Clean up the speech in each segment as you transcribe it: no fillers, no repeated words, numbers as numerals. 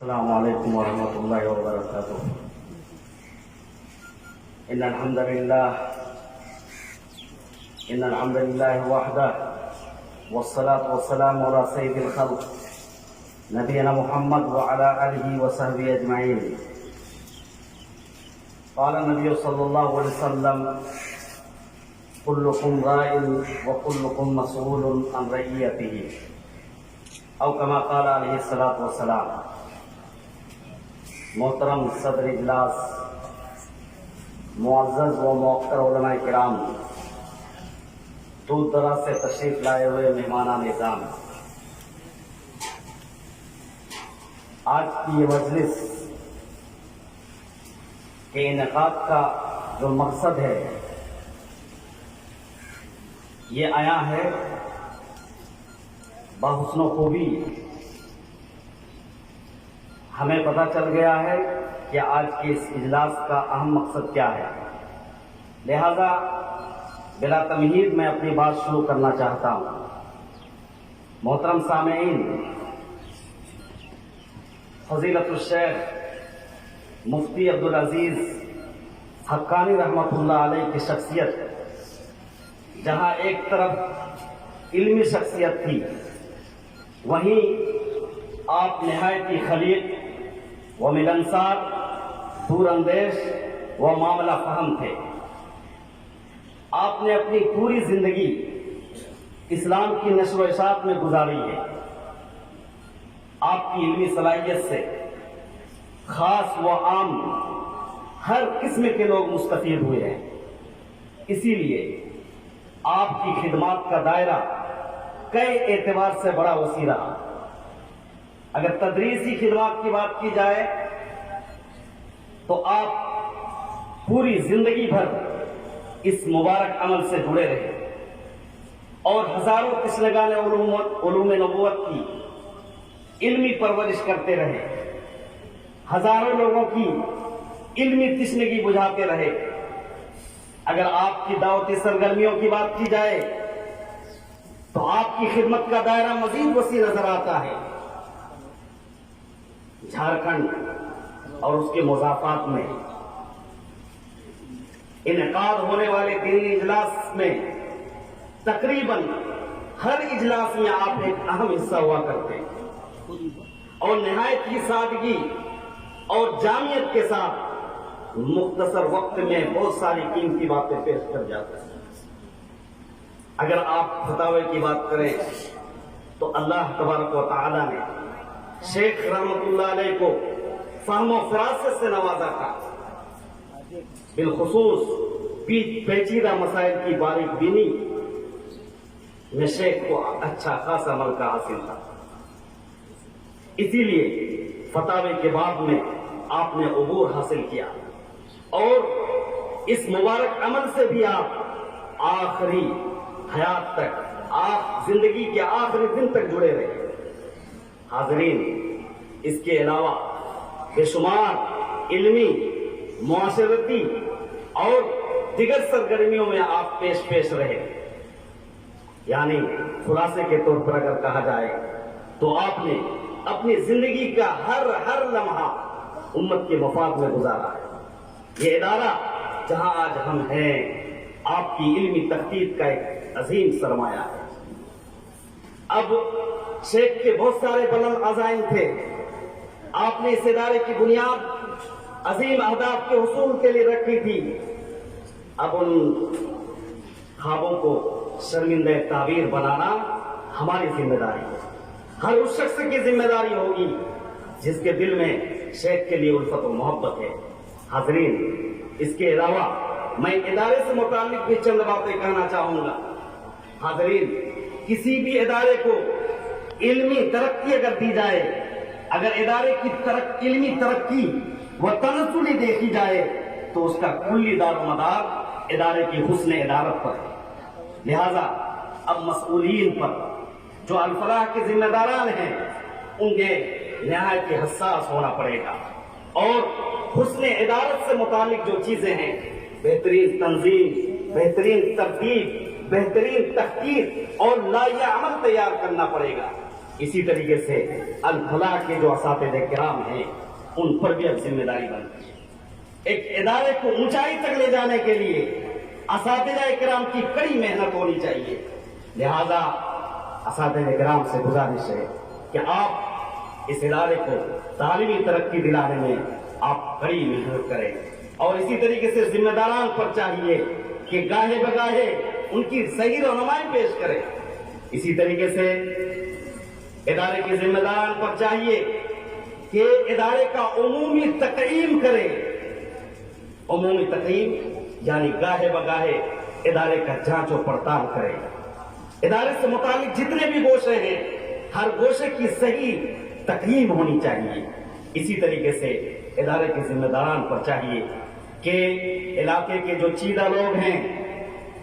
السلام علیکم ورحمۃ اللہ وبرکاتہ۔ ان الحمد للہ وحدہ والصلاة والسلام علی سید الخلق نبینا محمد وعلی آلہ وصحبہ اجمعین۔ قال النبی صلی اللہ علیہ وسلم کلکم راع وکلکم مسئول عن رعیتہ، او کما قال علیہ الصلاۃ والسلام۔ محترم صدر اجلاس، معزز و موقر علماء کرام، دور دراز سے تشریف لائے ہوئے مہمانان نظام، آج کی یہ مجلس کے انعقاد کا جو مقصد ہے یہ آیا ہے بحسن و خوبی۔ ہمیں پتہ چل گیا ہے کہ آج کے اس اجلاس کا اہم مقصد کیا ہے، لہذا بلا تمہید میں اپنی بات شروع کرنا چاہتا ہوں۔ محترم سامعین، فضیلت الشیخ مفتی عبدالعزیز حقانی رحمۃ اللہ علیہ کی شخصیت جہاں ایک طرف علمی شخصیت تھی، وہیں آپ نہایت ہی خلیق و ملنسار، دور اندیش و معاملہ فہم تھے۔ آپ نے اپنی پوری زندگی اسلام کی نشر و اشاعت میں گزاری ہے۔ آپ کی علمی صلاحیت سے خاص و عام ہر قسم کے لوگ مستفید ہوئے ہیں، اسی لیے آپ کی خدمات کا دائرہ کئی اعتبار سے بڑا وسیع رہا۔ اگر تدریسی خدمات کی بات کی جائے تو آپ پوری زندگی بھر اس مبارک عمل سے جڑے رہے اور ہزاروں تشنگان علوم نبوت کی علمی پرورش کرتے رہے، ہزاروں لوگوں کی علمی تشنگی بجھاتے رہے۔ اگر آپ کی دعوتی سرگرمیوں کی بات کی جائے تو آپ کی خدمت کا دائرہ مزید وسیع نظر آتا ہے۔ جھارکھنڈ اور اس کے مضافات میں انعقاد ہونے والے دینی اجلاس میں تقریباً ہر اجلاس میں آپ ایک اہم حصہ ہوا کرتے اور نہایت ہی سادگی اور جامعیت کے ساتھ مختصر وقت میں بہت ساری قیمتی باتیں پیش کر جاتے ہیں۔ اگر آپ فتاوی کی بات کریں تو اللہ تبارک و تعالی نے شیخ رحمۃ اللہ علیہ کو فہم و فراست سے نوازا تھا، بالخصوص پیچیدہ مسائل کی باریک بینی میں شیخ کو اچھا خاصا موقع حاصل تھا۔ اسی لیے فتاوی کے بعد میں آپ نے عبور حاصل کیا اور اس مبارک عمل سے بھی آپ آخری حیات تک، آپ زندگی کے آخری دن تک جڑے رہے۔ حاضرین، اس کے علاوہ بے شمار علمی، معاشرتی اور دیگر سرگرمیوں میں آپ پیش رہے۔ یعنی خلاصے کے طور پر اگر کہا جائے تو آپ نے اپنی زندگی کا ہر لمحہ امت کے مفاد میں گزارا ہے۔ یہ ادارہ جہاں آج ہم ہیں، آپ کی علمی تحقیق کا ایک عظیم سرمایہ ہے۔ اب شیخ کے بہت سارے بلند عزائم تھے، آپ نے اس ادارے کی بنیاد عظیم اہداف کے حصول کے لیے رکھی تھی۔ اب ان خوابوں کو شرمندہ تعبیر بنانا ہماری ذمہ داری ہے، ہر اس شخص کی ذمہ داری ہوگی جس کے دل میں شیخ کے لیے الفت و محبت ہے۔ حاضرین، اس کے علاوہ میں ادارے سے متعلق بھی چند باتیں کہنا چاہوں گا۔ حاضرین، کسی بھی ادارے کو علمی ترقی اگر دی جائے، اگر ادارے کی علمی ترقی و تنزلی دیکھی جائے تو اس کا کلی دار و مدار ادارے کی حسن ادارت پر ہے۔ لہذا اب مسئولین پر، جو الفلاح کے ذمہ داران ہیں، ان کے نہایت حساس ہونا پڑے گا اور حسن ادارت سے متعلق جو چیزیں ہیں، بہترین تنظیم، بہترین ترتیب، بہترین تحقیق اور لائحہ عمل تیار کرنا پڑے گا۔ اسی طریقے سے الفلاح کے جو اساتذہ کرام ہیں ان پر بھی اب ذمہ داری بنتی ہے۔ ایک ادارے کو اونچائی تک لے جانے کے لیے اساتذہ کرام کی کڑی محنت ہونی چاہیے، لہذا اساتذہ کرام سے گزارش ہے کہ آپ اس ادارے کو تعلیمی ترقی دلانے میں آپ کڑی محنت کریں، اور اسی طریقے سے ذمہ داران پر چاہیے کہ گاہے بگاہے ان کی صحیح رہنمائی پیش کریں۔ اسی طریقے سے ادارے کے ذمہ داران پر چاہیے کہ ادارے کا عمومی تقییم کرے، عمومی تقییم یعنی گاہے بگاہے ادارے کا جانچ و پڑتال کرے، ادارے سے متعلق جتنے بھی گوشے ہیں ہر گوشے کی صحیح تقییم ہونی چاہیے۔ اسی طریقے سے ادارے کے ذمہ داران پر چاہیے کہ علاقے کے جو چیدہ لوگ ہیں،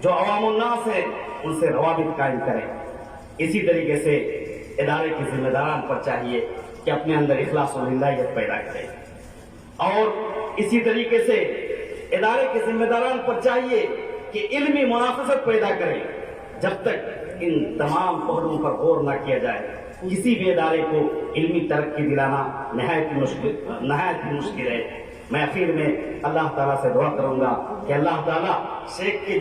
جو عوام الناس ہیں، ان سے روابط قائم کریں۔ اسی طریقے سے ادارے کے ذمہ داران پر چاہیے کہ اپنے اندر اخلاص و للہیت پیدا کریں، اور اسی طریقے سے ادارے کے ذمہ داران پر چاہیے کہ علمی منافست پیدا کریں۔ جب تک ان تمام پہلوؤں پر غور نہ کیا جائے کسی بھی ادارے کو علمی ترقی دلانا نہایت مشکل ہے۔ میں اخیر میں اللہ تعالیٰ سے دعا کروں گا کہ اللہ تعالیٰ شیخ کے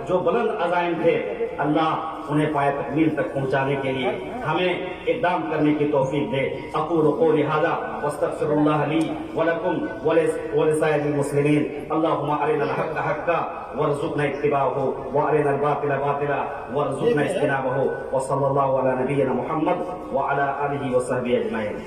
جو بلند عزائم تھے، اللہ انہیں پائے تکمیل تک پہنچانے کے لیے ہمیں اقدام کرنے کی توفیق دے۔ اقول قولی ھذا واستغفر اللہ لی ولکم ولسائر المسلمین۔ اللہم ارنا الحق حقا وارزقنا اتباعہ وارنا الباطل باطلا وارزقنا اجتنابہ، وصلی اللہ علی نبینا محمد وعلی آلہ وصحبہ اجمعین۔